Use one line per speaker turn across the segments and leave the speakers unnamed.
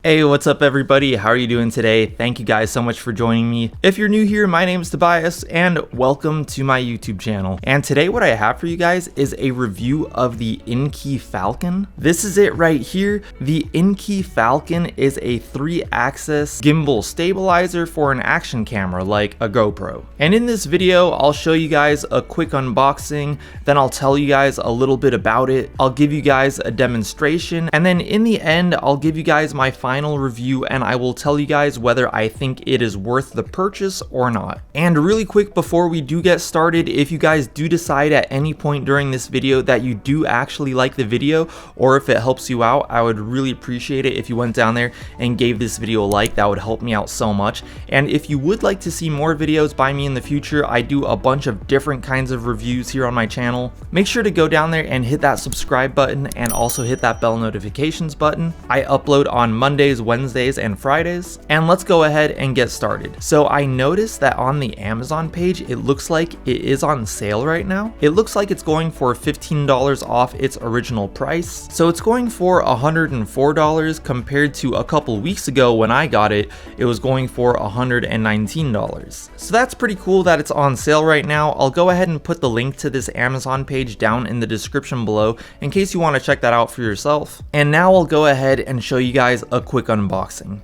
Hey, what's up everybody? How are you doing today? Thank you guys so much for joining me. If you're new here, my name is Tobias and welcome to my YouTube channel. And today what I have for you guys is a review of the Inkey Falcon. This is it right here. The Inkey Falcon is a 3-axis gimbal stabilizer for an action camera like a GoPro. And in this video, I'll show you guys a quick unboxing, then I'll tell you guys a little bit about it. I'll give you guys a demonstration, and then in the end, I'll give you guys my final review and I will tell you guys whether I think it is worth the purchase or not. And really quick before we do get started, if you guys do decide at any point during this video that you do actually like the video, or if it helps you out, I would really appreciate it if you went down there and gave this video a like. That would help me out so much. And if you would like to see more videos by me in the future, I do a bunch of different kinds of reviews here on my channel. Make sure to go down there and hit that subscribe button and also hit that bell notifications button. I upload on Mondays, Wednesdays, and Fridays. And let's go ahead and get started. So I noticed that on the Amazon page, it looks like it is on sale right now. It looks like it's going for $15 off its original price. So it's going for $104 compared to a couple weeks ago when I got it, it was going for $119. So that's pretty cool that it's on sale right now. I'll go ahead and put the link to this Amazon page down in the description below in case you want to check that out for yourself. And now I'll go ahead and show you guys a quick unboxing.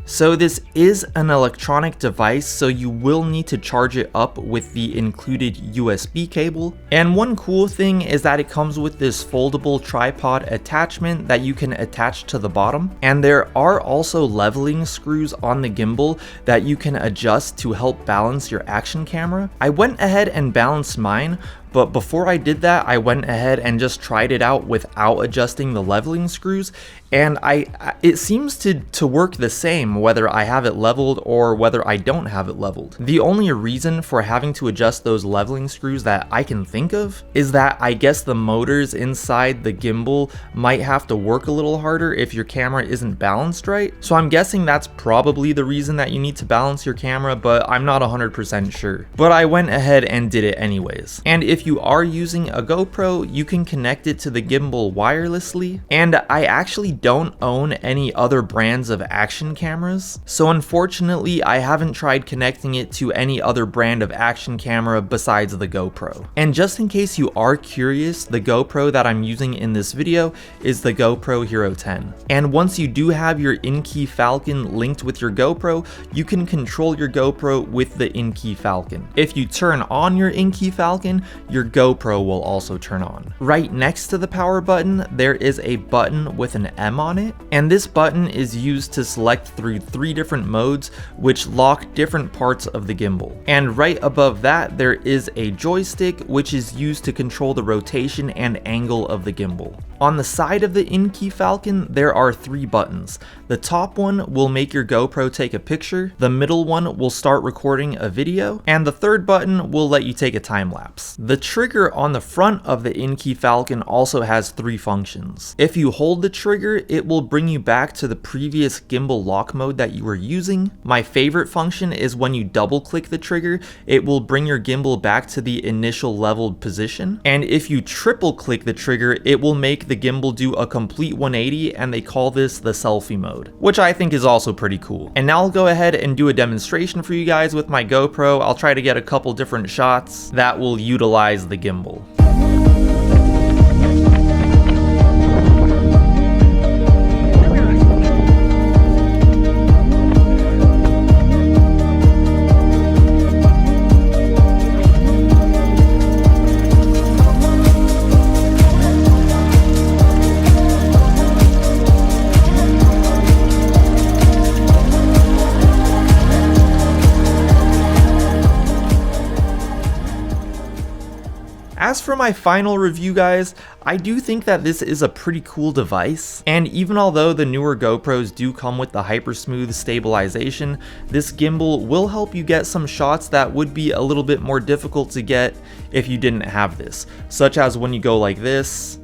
So this is an electronic device, so you will need to charge it up with the included USB cable. And one cool thing is that it comes with this foldable tripod attachment that you can attach to the bottom. And there are also leveling screws on the gimbal that you can adjust to help balance your action camera. I went ahead and balanced mine, but before I did that, I went ahead and just tried it out without adjusting the leveling screws, and it seems to work the same whether I have it leveled or whether I don't have it leveled. The only reason for having to adjust those leveling screws that I can think of is that I guess the motors inside the gimbal might have to work a little harder if your camera isn't balanced right. So I'm guessing that's probably the reason that you need to balance your camera, but I'm not 100% sure. But I went ahead and did it anyways. And if you are using a GoPro, you can connect it to the gimbal wirelessly. And I actually don't own any other brands of action cameras, so unfortunately I haven't tried connecting it to any other brand of action camera besides the GoPro. And just in case you are curious, the GoPro that I'm using in this video is the GoPro Hero 10. And once you do have your Inkey Falcon linked with your GoPro, you can control your GoPro with the Inkey Falcon. If you turn on your Inkey Falcon, your GoPro will also turn on. Right next to the power button, there is a button with an M on it, and this button is used to select through 3 different modes which lock different parts of the gimbal. And right above that, there is a joystick which is used to control the rotation and angle of the gimbal. On the side of the Inkey Falcon, there are 3 buttons. The top one will make your GoPro take a picture, the middle one will start recording a video, and the third button will let you take a time lapse. The trigger on the front of the Inkey Falcon also has 3 functions. If you hold the trigger, it will bring you back to the previous gimbal lock mode that you were using. My favorite function is when you double click the trigger, it will bring your gimbal back to the initial leveled position. And if you triple click the trigger, it will make the gimbal do a complete 180, and they call this the selfie mode, which I think is also pretty cool. And now I'll go ahead and do a demonstration for you guys with my GoPro. I'll try to get a couple different shots that will utilize the gimbal. As for my final review, guys, I do think that this is a pretty cool device, and even although the newer GoPros do come with the HyperSmooth stabilization, this gimbal will help you get some shots that would be a little bit more difficult to get if you didn't have this, such as when you go like this,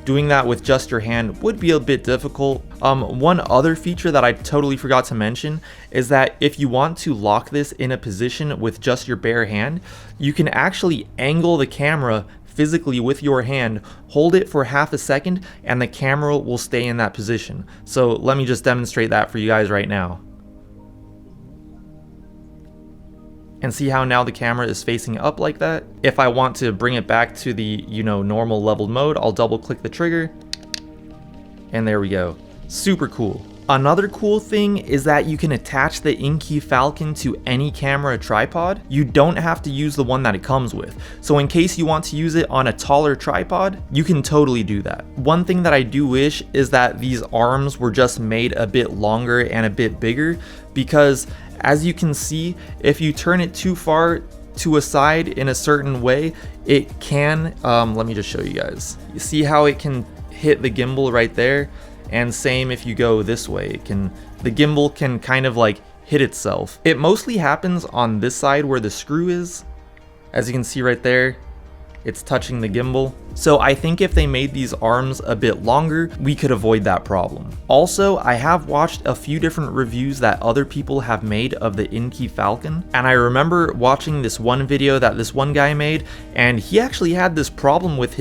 doing that with just your hand would be a bit difficult. One other feature that I totally forgot to mention is that if you want to lock this in a position with just your bare hand, you can actually angle the camera physically with your hand, hold it for half a second, and the camera will stay in that position. So let me just demonstrate that for you guys right now. And see how now the camera is facing up like that? If I want to bring it back to the, normal leveled mode, I'll double click the trigger, and there we go. Super cool. Another cool thing is that you can attach the Inkey Falcon to any camera tripod. You don't have to use the one that it comes with. So in case you want to use it on a taller tripod, you can totally do that. One thing that I do wish is that these arms were just made a bit longer and a bit bigger, because as you can see, if you turn it too far to a side in a certain way, it can, let me just show you guys. You see how it can hit the gimbal right there? And same if you go this way, the gimbal can kind of like hit itself. It mostly happens on this side where the screw is. As you can see right there, it's touching the gimbal. So I think if they made these arms a bit longer, we could avoid that problem. Also, I have watched a few different reviews that other people have made of the Inkey Falcon, and I remember watching this one video that this one guy made, and he actually had this problem with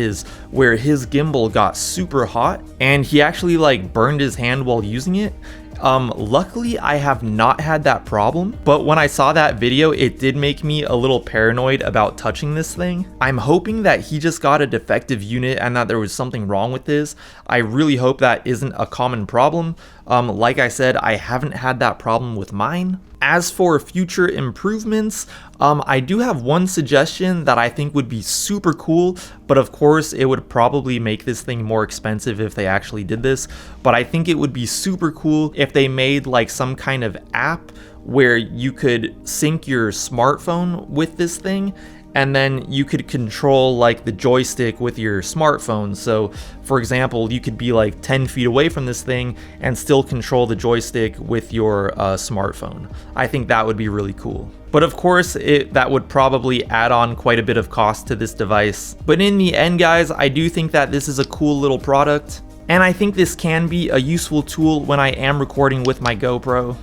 where his gimbal got super hot, and he actually like burned his hand while using it. Luckily I have not had that problem, but when I saw that video, it did make me a little paranoid about touching this thing. I'm hoping that he just got a defective unit and that there was something wrong with this. I really hope that isn't a common problem. Like I said, I haven't had that problem with mine. As for future improvements, I do have one suggestion that I think would be super cool, but of course it would probably make this thing more expensive if they actually did this. But I think it would be super cool if they made like some kind of app where you could sync your smartphone with this thing, and then you could control like the joystick with your smartphone. So for example, you could be like 10 feet away from this thing and still control the joystick with your smartphone. I think that would be really cool. But of course, that would probably add on quite a bit of cost to this device. But in the end, guys, I do think that this is a cool little product, and I think this can be a useful tool when I am recording with my GoPro.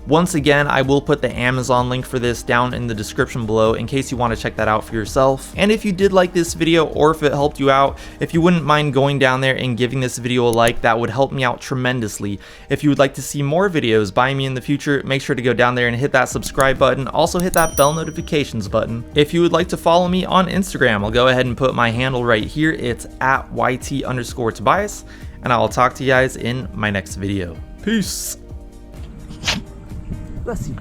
Once again, I will put the Amazon link for this down in the description below in case you want to check that out for yourself. And if you did like this video, or if it helped you out, if you wouldn't mind going down there and giving this video a like, that would help me out tremendously. If you would like to see more videos by me in the future, make sure to go down there and hit that subscribe button. Also hit that bell notifications button. If you would like to follow me on Instagram, I'll go ahead and put my handle right here. It's at YT_Tobias, and I'll talk to you guys in my next video. Peace.
Bless you.